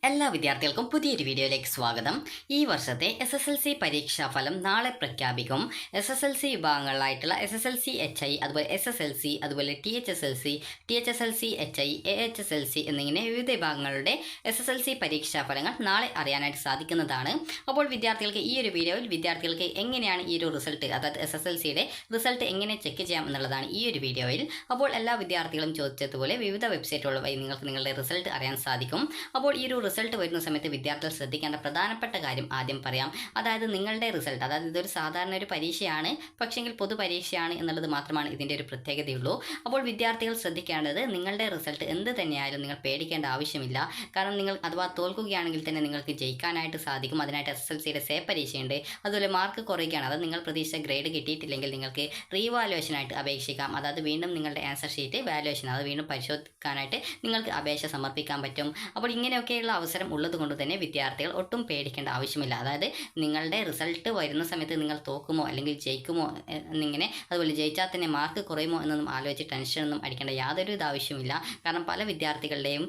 എല്ലാ വിദ്യാർത്ഥികൾക്കും പുതിയൊരു വീഡിയോയിലേക്ക് സ്വാഗതം. ഈ വർഷത്തെ SSLC പരീക്ഷാഫലം നാളെ പ്രഖ്യാപിക്കും. SSLC വിഭാഗങ്ങളിലായിട്ടുള്ള SSLC HI, അതുപോലെ SSLC, അതുപോലെ THSLC, THSLC HI, AHSLC എന്നിങ്ങനെ വിവിധ വിഭാഗങ്ങളുടെ SSLC പരീക്ഷാഫലങ്ങൾ നാളെ അറിയാനായിട്ട് സാധിക്കുന്നതാണ്. അപ്പോൾ വിദ്യാർത്ഥികൾക്ക് ഈ ഒരു വീഡിയോയിൽ വിദ്യാർത്ഥികൾക്ക് എങ്ങനെയാണ് ഈ ഒരു റിസൾട്ട്, അതായത് SSLCയുടെ റിസൾട്ട് എങ്ങനെ ചെക്ക് ചെയ്യാം എന്നുള്ളതാണ് ഈ ഒരു വീഡിയോയിൽ. അപ്പോൾ എല്ലാ വിദ്യാർത്ഥികളും ചോദിച്ചതുപോലെ വിവിധ വെബ്സൈറ്റുകൾ വഴി നിങ്ങൾക്ക് നിങ്ങളുടെ റിസൾട്ട് അറിയാൻ സാധിക്കും. അപ്പോൾ ഈ ഒരു റിസൾട്ട് വരുന്ന സമയത്ത് വിദ്യാർത്ഥികൾ ശ്രദ്ധിക്കേണ്ട പ്രധാനപ്പെട്ട കാര്യം ആദ്യം പറയാം. അതായത് നിങ്ങളുടെ റിസൾട്ട്, അതായത് ഇതൊരു സാധാരണ ഒരു പരീക്ഷയാണ്, പക്ഷെങ്കിൽ പൊതു പരീക്ഷയാണ് എന്നുള്ളത് മാത്രമാണ് ഇതിൻ്റെ ഒരു പ്രത്യേകതയുള്ളൂ. അപ്പോൾ വിദ്യാർത്ഥികൾ ശ്രദ്ധിക്കേണ്ടത് നിങ്ങളുടെ റിസൾട്ട് എന്ത് തന്നെയായാലും നിങ്ങൾ പേടിക്കേണ്ട ആവശ്യമില്ല. കാരണം നിങ്ങൾ അഥവാ തോൽക്കുകയാണെങ്കിൽ തന്നെ നിങ്ങൾക്ക് ജയിക്കാനായിട്ട് സാധിക്കും. അതിനായിട്ട് SSLCയുടെ സേ പരീക്ഷയുണ്ട്. അതുപോലെ മാർക്ക് കുറയ്ക്കുകയാണ്, അതായത് നിങ്ങൾ പ്രതീക്ഷിച്ച ഗ്രേഡ് കിട്ടിയിട്ടില്ലെങ്കിൽ നിങ്ങൾക്ക് റീവാലുവേഷനായിട്ട് അപേക്ഷിക്കാം. അതായത് വീണ്ടും നിങ്ങളുടെ ആൻസർ ഷീറ്റ് വാലുവേഷൻ, അത് വീണ്ടും പരിശോധിക്കാനായിട്ട് നിങ്ങൾക്ക് അപേക്ഷ സമർപ്പിക്കാൻ പറ്റും. അപ്പോൾ ഇങ്ങനെയൊക്കെയുള്ള അവസരം ഉള്ളത് കൊണ്ട് തന്നെ വിദ്യാർത്ഥികൾ ഒട്ടും പേടിക്കേണ്ട ആവശ്യമില്ല. അതായത് നിങ്ങളുടെ റിസൾട്ട് വരുന്ന സമയത്ത് നിങ്ങൾ തോക്കുമോ അല്ലെങ്കിൽ ജയിക്കുമോ എന്നിങ്ങനെ, അതുപോലെ ജയിച്ചാൽ തന്നെ മാർക്ക് കുറയുമോ എന്നൊന്നും ആലോചിച്ച് ടെൻഷനൊന്നും അടിക്കേണ്ട യാതൊരു ആവശ്യമില്ല. കാരണം പല വിദ്യാർത്ഥികളുടെയും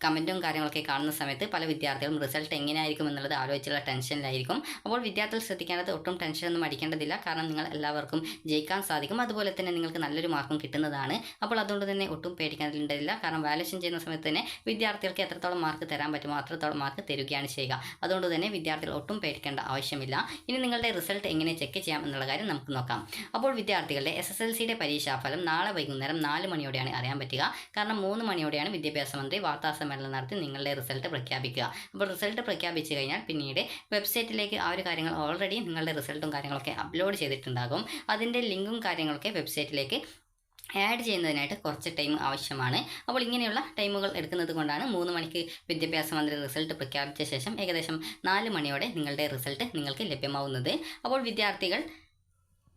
കമൻറ്റും കാര്യങ്ങളൊക്കെ കാണുന്ന സമയത്ത് പല വിദ്യാർത്ഥികളും റിസൾട്ട് എങ്ങനെയായിരിക്കും എന്നുള്ളത് ആലോചിച്ചുള്ള ടെൻഷനിലായിരിക്കും. അപ്പോൾ വിദ്യാർത്ഥികൾ ശ്രദ്ധിക്കേണ്ടത് ഒട്ടും ടെൻഷനൊന്നും അടിക്കേണ്ടതില്ല. കാരണം നിങ്ങൾ എല്ലാവർക്കും ജയിക്കാൻ സാധിക്കും. അതുപോലെ തന്നെ നിങ്ങൾക്ക് നല്ലൊരു മാർക്കും കിട്ടുന്നതാണ്. അപ്പോൾ അതുകൊണ്ട് തന്നെ ഒട്ടും പേടിക്കേണ്ടതില്ല. കാരണം വാല്യുവേഷൻ ചെയ്യുന്ന സമയത്ത് തന്നെ വിദ്യാർത്ഥികൾക്ക് എത്രത്തോളം മാർക്ക് തരാൻ പറ്റുമോ അത്രത്തോളം മാർക്ക് തരികയാണ് ചെയ്യുക. അതുകൊണ്ട് തന്നെ വിദ്യാർത്ഥികൾ ഒട്ടും പേടിക്കേണ്ട ആവശ്യമില്ല. ഇനി നിങ്ങളുടെ റിസൾട്ട് എങ്ങനെ ചെക്ക് ചെയ്യാം എന്നുള്ള കാര്യം നമുക്ക് നോക്കാം. അപ്പോൾ വിദ്യാർത്ഥികളുടെ SSLCയുടെ പരീക്ഷാഫലം നാളെ വൈകുന്നേരം 4 മണിയോടെയാണ് അറിയാൻ പറ്റുക. കാരണം 3 മണിയോടെയാണ് വിദ്യാഭ്യാസ മന്ത്രി വാർത്താ സമ്മേളനം നടത്തി നിങ്ങളുടെ റിസൾട്ട് പ്രഖ്യാപിക്കുക. അപ്പോൾ റിസൾട്ട് പ്രഖ്യാപിച്ചു കഴിഞ്ഞാൽ പിന്നീട് വെബ്സൈറ്റിലേക്ക് ആ ഒരു കാര്യങ്ങൾ ഓൾറെഡി നിങ്ങളുടെ റിസൾട്ടും കാര്യങ്ങളൊക്കെ അപ്ലോഡ് ചെയ്തിട്ടുണ്ടാകും. അതിൻ്റെ ലിങ്കും കാര്യങ്ങളൊക്കെ വെബ്സൈറ്റിലേക്ക് ആഡ് ചെയ്യുന്നതിനായിട്ട് കുറച്ച് ടൈം ആവശ്യമാണ്. അപ്പോൾ ഇങ്ങനെയുള്ള ടൈമുകൾ എടുക്കുന്നത് കൊണ്ടാണ് 3 മണിക്ക് വിദ്യാഭ്യാസ മന്ത്രി റിസൾട്ട് പ്രഖ്യാപിച്ച ശേഷം ഏകദേശം 4 മണിയോടെ നിങ്ങളുടെ റിസൾട്ട് നിങ്ങൾക്ക് ലഭ്യമാവുന്നത്. അപ്പോൾ വിദ്യാർത്ഥികൾ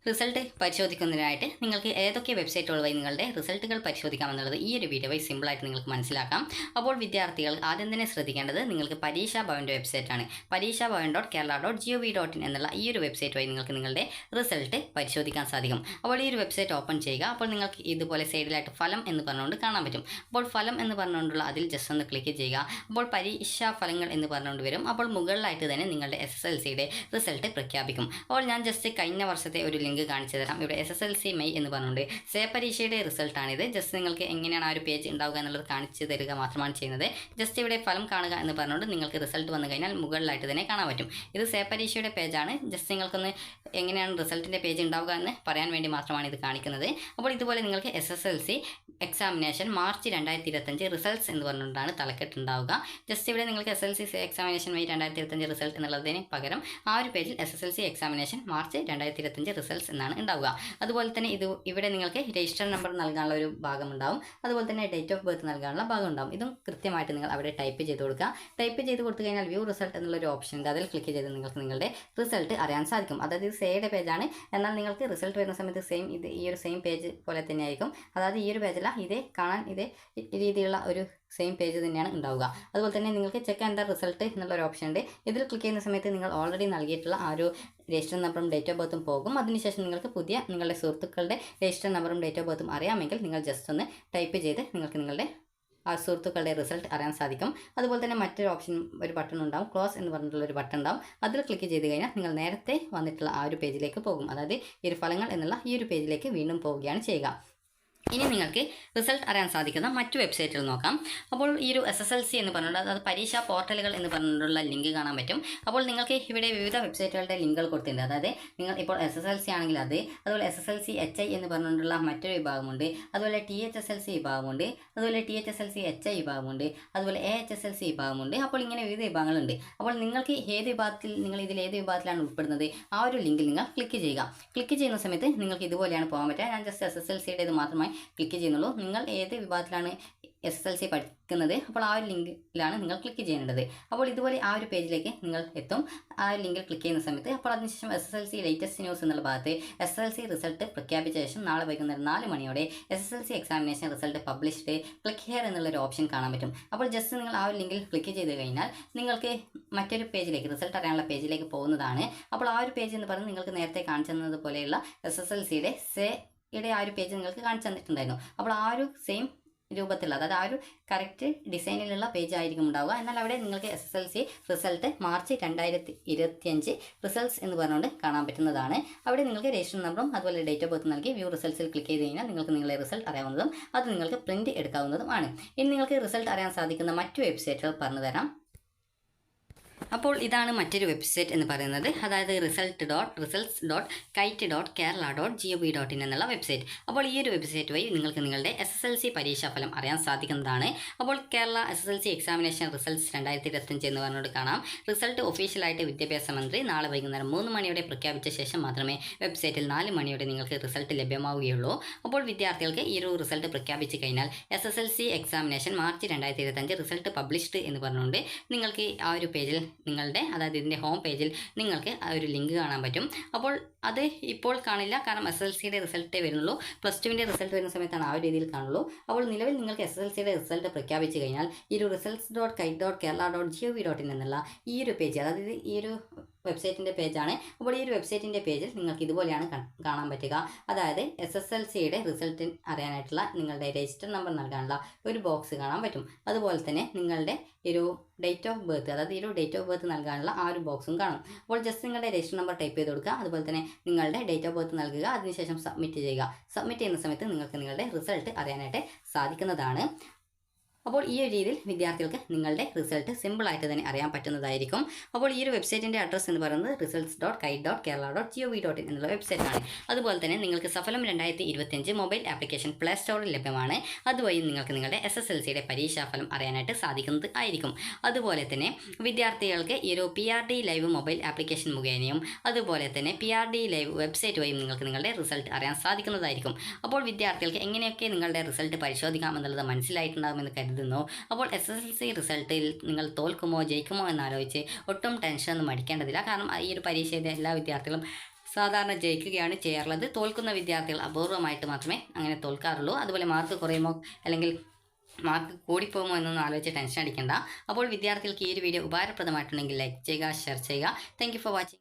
റിസൾട്ട് പരിശോധിക്കുന്നതിനായിട്ട് നിങ്ങൾക്ക് ഏതൊക്കെ വെബ്സൈറ്റുകൾ വഴി നിങ്ങളുടെ റിസൾട്ടുകൾ പരിശോധിക്കാമെന്നുള്ളത് ഈ ഒരു വീഡിയോ വഴി സിമ്പിളായിട്ട് നിങ്ങൾക്ക് മനസ്സിലാക്കാം. അപ്പോൾ വിദ്യാർത്ഥികൾ ആദ്യം തന്നെ ശ്രദ്ധിക്കേണ്ടത് നിങ്ങൾക്ക് പരീക്ഷാ ഭവൻ്റെ വെബ്സൈറ്റാണ്. parishabhavan.kerala.gov.in എന്നുള്ള ഈ ഒരു വെബ്സൈറ്റ് വഴി നിങ്ങൾക്ക് നിങ്ങളുടെ റിസൾട്ട് പരിശോധിക്കാൻ സാധിക്കും. അപ്പോൾ ഈ ഒരു വെബ്സൈറ്റ് ഓപ്പൺ ചെയ്യുക. അപ്പോൾ നിങ്ങൾക്ക് ഇതുപോലെ സൈഡിലായിട്ട് ഫലം എന്ന് പറഞ്ഞുകൊണ്ട് കാണാൻ പറ്റും. അപ്പോൾ ഫലം എന്ന് പറഞ്ഞുകൊണ്ടുള്ള അതിൽ ജസ്റ്റ് ഒന്ന് ക്ലിക്ക് ചെയ്യുക. അപ്പോൾ പരീക്ഷാ ഫലങ്ങൾ എന്ന് പറഞ്ഞുകൊണ്ട് വരും. അപ്പോൾ മുകളിലായിട്ട് തന്നെ നിങ്ങളുടെ SSLCയുടെ റിസൾട്ട് പ്രഖ്യാപിക്കും. അപ്പോൾ ഞാൻ ജസ്റ്റ് കഴിഞ്ഞ വർഷത്തെ ഒരു ലിങ്ക് കാണിച്ചു തരാം. ഇവിടെ SSLC മെയ് എന്ന് പറഞ്ഞുകൊണ്ട് സേ പരീക്ഷയുടെ റിസൾട്ടാണിത്. ജസ്റ്റ് നിങ്ങൾക്ക് എങ്ങനെയാണ് ആ ഒരു പേജ് ഉണ്ടാവുക എന്നുള്ളത് കാണിച്ചു തരിക മാത്രമാണ് ചെയ്യുന്നത്. ജസ്റ്റ് ഇവിടെ ഫലം കാണുക എന്ന് പറഞ്ഞുകൊണ്ട് നിങ്ങൾക്ക് റിസൾട്ട് വന്നു കഴിഞ്ഞാൽ മുകളിലായിട്ട് തന്നെ കാണാൻ പറ്റും. ഇത് സേ പരീക്ഷയുടെ പേജാണ്. ജസ്റ്റ് നിങ്ങൾക്കൊന്ന് എങ്ങനെയാണ് റിസൾട്ടിൻ്റെ പേജ് ഉണ്ടാവുക എന്ന് പറയാൻ വേണ്ടി മാത്രമാണ് ഇത് കാണിക്കുന്നത്. അപ്പോൾ ഇതുപോലെ നിങ്ങൾക്ക് SSLC എക്സാമിനേഷൻ മാർച്ച് 2025 റിസൾട്ട്സ് എന്ന് പറഞ്ഞുകൊണ്ടാണ് തലക്കെട്ടുണ്ടാവുക. ജസ്റ്റ് ഇവിടെ നിങ്ങൾക്ക് SSLC എക്സാമിനേഷൻ മെയ് 2025 റിസൾട്ട് എന്നുള്ളതിന് പകരം ആ ഒരു പേജിൽ SSLC എക്സാമിനേഷൻ മാർച്ച് 2025 റിസൾട്ട്സ് എന്നാണ് ഉണ്ടാവുക. അതുപോലെ തന്നെ ഇവിടെ നിങ്ങൾക്ക് രജിസ്റ്റർ നമ്പർ നൽകാനുള്ള ഒരു ഭാഗം ഉണ്ടാവും. അതുപോലെ തന്നെ ഡേറ്റ് ഓഫ് ബർത്ത് നൽകാനുള്ള ഭാഗം ഉണ്ടാവും. ഇതും കൃത്യമായിട്ട് നിങ്ങൾ അവിടെ ടൈപ്പ് ചെയ്ത് കൊടുക്കുക. ടൈപ്പ് ചെയ്ത് കൊടുത്തു കഴിഞ്ഞാൽ വ്യൂ റിസൾട്ട് എന്നുള്ളൊരു ഓപ്ഷൻ ഉണ്ട്. അതിൽ ക്ലിക്ക് ചെയ്ത് നിങ്ങൾക്ക് നിങ്ങളുടെ റിസൾട്ട് അറിയാൻ സാധിക്കും. അതായത് ഇത് സേയുടെ പേജാണ്. എന്നാൽ നിങ്ങൾക്ക് റിസൾട്ട് വരുന്ന സമയത്ത് ഈ ഒരു സെയിം പേജ് പോലെ തന്നെ ആയിരിക്കും. അതായത് ഈ ഒരു പേജല്ല, ഇതേ കാണാൻ ഇതേ രീതിയിലുള്ള ഒരു സെയിം പേജ് തന്നെയാണ് ഉണ്ടാവുക. അതുപോലെ തന്നെ നിങ്ങൾക്ക് ചെക്ക് ആൻഡ് ദ റിസൾട്ട് എന്നുള്ളൊരു ഓപ്ഷൻ ഉണ്ട്. ഇതിൽ ക്ലിക്ക് ചെയ്യുന്ന സമയത്ത് നിങ്ങൾ ഓൾറെഡി നൽകിയിട്ടുള്ള ആ ഒരു രജിസ്റ്റർ നമ്പറും ഡേറ്റ് ഓഫ് ബർത്തും പോകും. അതിനുശേഷം നിങ്ങൾക്ക് പുതിയ നിങ്ങളുടെ സുഹൃത്തുക്കളുടെ രജിസ്റ്റർ നമ്പറും ഡേറ്റ് ഓഫ് ബർത്തും അറിയാമെങ്കിൽ നിങ്ങൾ ജസ്റ്റ് ഒന്ന് ടൈപ്പ് ചെയ്ത് നിങ്ങൾക്ക് നിങ്ങളുടെ ആ സുഹൃത്തുക്കളുടെ റിസൾട്ട് അറിയാൻ സാധിക്കും. അതുപോലെ തന്നെ മറ്റൊരു ഓപ്ഷൻ, ഒരു ബട്ടൺ ഉണ്ടാവും, ക്ലോസ് എന്ന് പറഞ്ഞിട്ടുള്ളൊരു ബട്ടൺ ഉണ്ടാവും. അതിൽ ക്ലിക്ക് ചെയ്ത് കഴിഞ്ഞാൽ നിങ്ങൾ നേരത്തെ വന്നിട്ടുള്ള ആ ഒരു പേജിലേക്ക് പോകും. അതായത് ഈ ഒരു ഫലങ്ങൾ എന്നുള്ള ഈ ഒരു പേജിലേക്ക് വീണ്ടും പോവുകയാണ് ചെയ്യുക. ഇനി നിങ്ങൾക്ക് റിസൾട്ട് അറിയാൻ സാധിക്കുന്ന മറ്റു വെബ്സൈറ്റുകൾ നോക്കാം. അപ്പോൾ ഈ ഒരു SSLC എന്ന് പറഞ്ഞിട്ട്, അതായത് പരീക്ഷാ പോർട്ടലുകൾ എന്ന് പറഞ്ഞിട്ടുള്ള ലിങ്ക് കാണാൻ പറ്റും. അപ്പോൾ നിങ്ങൾക്ക് ഇവിടെ വിവിധ വെബ്സൈറ്റുകളുടെ ലിങ്കുകൾ കൊടുത്തിട്ടുണ്ട്. അതായത് നിങ്ങൾ ഇപ്പോൾ SSLC ആണെങ്കിൽ അത്, അതുപോലെ SSLC HI എന്ന് പറഞ്ഞിട്ടുള്ള മറ്റൊരു വിഭാഗമുണ്ട്. അതുപോലെ THSLC വിഭാഗമുണ്ട്. അതുപോലെ THSLC HI വിഭാഗമുണ്ട്. അതുപോലെ AHSLC വിഭാഗമുണ്ട്. അപ്പോൾ ഇങ്ങനെ വിവിധ വിഭാഗങ്ങളുണ്ട്. അപ്പോൾ നിങ്ങൾക്ക് നിങ്ങൾ ഇതിൽ ഏത് വിഭാഗത്തിലാണ് ഉൾപ്പെടുന്നത് ആ ഒരു ലിങ്കിൽ നിങ്ങൾ ക്ലിക്ക് ചെയ്യുക. ക്ലിക്ക് ചെയ്യുന്ന സമയത്ത് നിങ്ങൾക്ക് ഇതുപോലെയാണ് പോകാൻ പറ്റുക. ഞാൻ ജസ്റ്റ് SSLCയുടേത് മാത്രമായി ക്ലിക്ക് ചെയ്യുന്നുള്ളൂ. നിങ്ങൾ ഏത് വിഭാഗത്തിലാണ് SSLC പഠിക്കുന്നത് അപ്പോൾ ആ ഒരു ലിങ്കിലാണ് നിങ്ങൾ ക്ലിക്ക് ചെയ്യേണ്ടത്. അപ്പോൾ ഇതുപോലെ ആ ഒരു പേജിലേക്ക് നിങ്ങൾ എത്തും. ആ ഒരു ലിങ്കിൽ ക്ലിക്ക് ചെയ്യുന്ന സമയത്ത് അപ്പോൾ അതിനുശേഷം SSLC ലേറ്റസ്റ്റ് ന്യൂസ് എന്നുള്ള ഭാഗത്ത് SSLC റിസൾട്ട് പ്രഖ്യാപിച്ച ശേഷം നാളെ വൈകുന്നേരം 4 മണിയോടെ SSLC examination result published, click here എന്നുള്ളൊരു ഓപ്ഷൻ കാണാൻ പറ്റും. അപ്പോൾ ജസ്റ്റ് നിങ്ങൾ ആ ഒരു ലിങ്കിൽ ക്ലിക്ക് ചെയ്ത് കഴിഞ്ഞാൽ നിങ്ങൾക്ക് മറ്റൊരു പേജിലേക്ക്, റിസൾട്ട് അറിയാനുള്ള പേജിലേക്ക് പോകുന്നതാണ്. അപ്പോൾ ആ ഒരു പേജ് എന്ന് പറയുന്നത് നിങ്ങൾക്ക് നേരത്തെ കാണിച്ചു തന്നതുപോലെയുള്ള SSLCയുടെ സേ ആ ഒരു പേജ് നിങ്ങൾക്ക് കാണിച്ചു തന്നിട്ടുണ്ടായിരുന്നു. അപ്പോൾ ആ ഒരു സെയിം രൂപത്തിലുള്ള, അതായത് ആ ഒരു കറക്റ്റ് ഡിസൈനിലുള്ള പേജ് ആയിരിക്കും ഉണ്ടാവുക. എന്നാൽ അവിടെ നിങ്ങൾക്ക് SSLC റിസൾട്ട് മാർച്ച് 2025 റിസൾട്ട്സ് എന്ന് പറഞ്ഞുകൊണ്ട് കാണാൻ പറ്റുന്നതാണ്. അവിടെ നിങ്ങൾക്ക് രജിസ്ട്രേഷൻ നമ്പറും അതുപോലെ ഡേറ്റ് ഓഫ് ബർത്ത് നൽകി വ്യൂ റിസൾട്ട്സിൽ ക്ലിക്ക് ചെയ്ത് കഴിഞ്ഞാൽ നിങ്ങൾക്ക് നിങ്ങളുടെ റിസൾട്ട് അറിയാവുന്നതും അത് നിങ്ങൾക്ക് പ്രിന്റ് എടുക്കാവുന്നതുമാണ്. ഇനി നിങ്ങൾക്ക് റിസൾട്ട് അറിയാൻ സാധിക്കുന്ന മറ്റു വെബ്സൈറ്റുകൾ പറഞ്ഞു തരാം. അപ്പോൾ ഇതാണ് മറ്റൊരു വെബ്സൈറ്റ് എന്ന് പറയുന്നത്, അതായത് results.kerala.gov.in എന്നുള്ള വെബ്സൈറ്റ്. അപ്പോൾ ഈ ഒരു വെബ്സൈറ്റ് വഴി നിങ്ങൾക്ക് നിങ്ങളുടെ SSLC പരീക്ഷാഫലം അറിയാൻ സാധിക്കുന്നതാണ്. അപ്പോൾ കേരള SSLC എക്സാമിനേഷൻ റിസൾട്ട്സ് 2025 എന്ന് പറഞ്ഞുകൊണ്ട് കാണാം. റിസൾട്ട് ഒഫീഷ്യലായിട്ട് വിദ്യാഭ്യാസ മന്ത്രി നാളെ വൈകുന്നേരം 3 മണിയോടെ പ്രഖ്യാപിച്ച ശേഷം മാത്രമേ വെബ്സൈറ്റിൽ 4 മണിയോടെ നിങ്ങൾക്ക് റിസൾട്ട് ലഭ്യമാവുകയുള്ളൂ. അപ്പോൾ വിദ്യാർത്ഥികൾക്ക് ഈ ഒരു റിസൾട്ട് പ്രഖ്യാപിച്ചു കഴിഞ്ഞാൽ SSLC examination March 2025 result published എന്ന് പറഞ്ഞുകൊണ്ട് നിങ്ങൾക്ക് ആ ഒരു പേജിൽ നിങ്ങളുടെ, അതായത് ഇതിൻ്റെ ഹോം പേജിൽ നിങ്ങൾക്ക് ആ ഒരു ലിങ്ക് കാണാൻ പറ്റും. അപ്പോൾ അത് ഇപ്പോൾ കാണില്ല, കാരണം SSLCയുടെ റിസൾട്ടേ വരുന്നുള്ളൂ. +2വിൻ്റെ റിസൾട്ട് വരുന്ന സമയത്താണ് ആ ഒരു രീതിയിൽ കാണുള്ളൂ. അപ്പോൾ നിലവിൽ നിങ്ങൾക്ക് SSLCയുടെ റിസൾട്ട് പ്രഖ്യാപിച്ചു കഴിഞ്ഞാൽ ഈ ഒരു results.kite.kerala.gov.in എന്നുള്ള ഈ ഒരു പേജ്, അതായത് ഈ ഒരു വെബ്സൈറ്റിൻ്റെ പേജാണ്. അപ്പോൾ ഈ ഒരു വെബ്സൈറ്റിൻ്റെ പേജിൽ നിങ്ങൾക്ക് ഇതുപോലെയാണ് കാണാൻ പറ്റുക. അതായത് SSLCയുടെ റിസൾട്ട് അറിയാനായിട്ടുള്ള നിങ്ങളുടെ രജിസ്റ്റർ നമ്പർ നൽകാനുള്ള ഒരു ബോക്സ് കാണാൻ പറ്റും. അതുപോലെ തന്നെ നിങ്ങളുടെ ഒരു ഡേറ്റ് ഓഫ് ബർത്ത്, അതായത് ഈ ഒരു ഡേറ്റ് ഓഫ് ബർത്ത് നൽകാനുള്ള ആ ഒരു ബോക്സും കാണും. അപ്പോൾ ജസ്റ്റ് നിങ്ങളുടെ രജിസ്റ്റർ നമ്പർ ടൈപ്പ് ചെയ്ത് കൊടുക്കുക, അതുപോലെ തന്നെ നിങ്ങളുടെ ഡേറ്റ് ഓഫ് ബർത്ത് നൽകുക, അതിനുശേഷം സബ്മിറ്റ് ചെയ്യുക. സബ്മിറ്റ് ചെയ്യുന്ന സമയത്ത് നിങ്ങൾക്ക് നിങ്ങളുടെ റിസൾട്ട് അറിയാനായിട്ട് സാധിക്കുന്നതാണ്. അപ്പോൾ ഈ ഒരു രീതിയിൽ വിദ്യാർത്ഥികൾക്ക് നിങ്ങളുടെ റിസൾട്ട് സിമ്പിളായിട്ട് തന്നെ അറിയാൻ പറ്റുന്നതായിരിക്കും. അപ്പോൾ ഈ ഒരു വെബ്സൈറ്റിൻ്റെ അഡ്രസ്സ് എന്ന് പറയുന്നത് results.kite.kerala.gov.in എന്നുള്ള വെബ്സൈറ്റാണ്. അതുപോലെ തന്നെ നിങ്ങൾക്ക് സഫലം 2025 മൊബൈൽ ആപ്ലിക്കേഷൻ പ്ലേ സ്റ്റോറിൽ ലഭ്യമാണ്. അതുവഴി നിങ്ങൾക്ക് നിങ്ങളുടെ SSLCയുടെ പരീക്ഷാഫലം അറിയാനായിട്ട് സാധിക്കുന്നത് ആയിരിക്കും. അതുപോലെ തന്നെ വിദ്യാർത്ഥികൾക്ക് ഈ ഒരു PRD ലൈവ് മൊബൈൽ ആപ്ലിക്കേഷൻ മുഖേനയും അതുപോലെ തന്നെ PRD ലൈവ് വെബ്സൈറ്റ് വഴിയും നിങ്ങൾക്ക് നിങ്ങളുടെ റിസൾട്ട് അറിയാൻ സാധിക്കുന്നതായിരിക്കും. അപ്പോൾ വിദ്യാർത്ഥികൾക്ക് എങ്ങനെയൊക്കെ നിങ്ങളുടെ റിസൾട്ട് പരിശോധിക്കാം എന്നുള്ളത് മനസ്സിലായിട്ടുണ്ടാകുമെന്ന് കരുതുന്നു. അപ്പോൾ SSLC റിസൾട്ടിൽ നിങ്ങൾ തോൽക്കുമോ ജയിക്കുമോ എന്നാലോചിച്ച് ഒട്ടും ടെൻഷനൊന്നും അടിക്കേണ്ടതില്ല. കാരണം ഈ ഒരു പരീക്ഷയുടെ എല്ലാ വിദ്യാർത്ഥികളും സാധാരണ ജയിക്കുകയാണ് ചെയ്യാറുള്ളത്. തോൽക്കുന്ന വിദ്യാർത്ഥികൾ അപൂർവമായിട്ട് മാത്രമേ അങ്ങനെ തോൽക്കാറുള്ളൂ. അതുപോലെ മാർക്ക് കുറയുമോ അല്ലെങ്കിൽ മാർക്ക് കൂടിപ്പോകുമോ എന്നൊന്നും ആലോചിച്ച് ടെൻഷൻ അടിക്കേണ്ട. അപ്പോൾ വിദ്യാർത്ഥികൾക്ക് ഈ ഒരു വീഡിയോ ഉപകാരപ്രദമായിട്ടുണ്ടെങ്കിൽ ലൈക്ക് ചെയ്യുക, ഷെയർ ചെയ്യുക. Thank you for watching.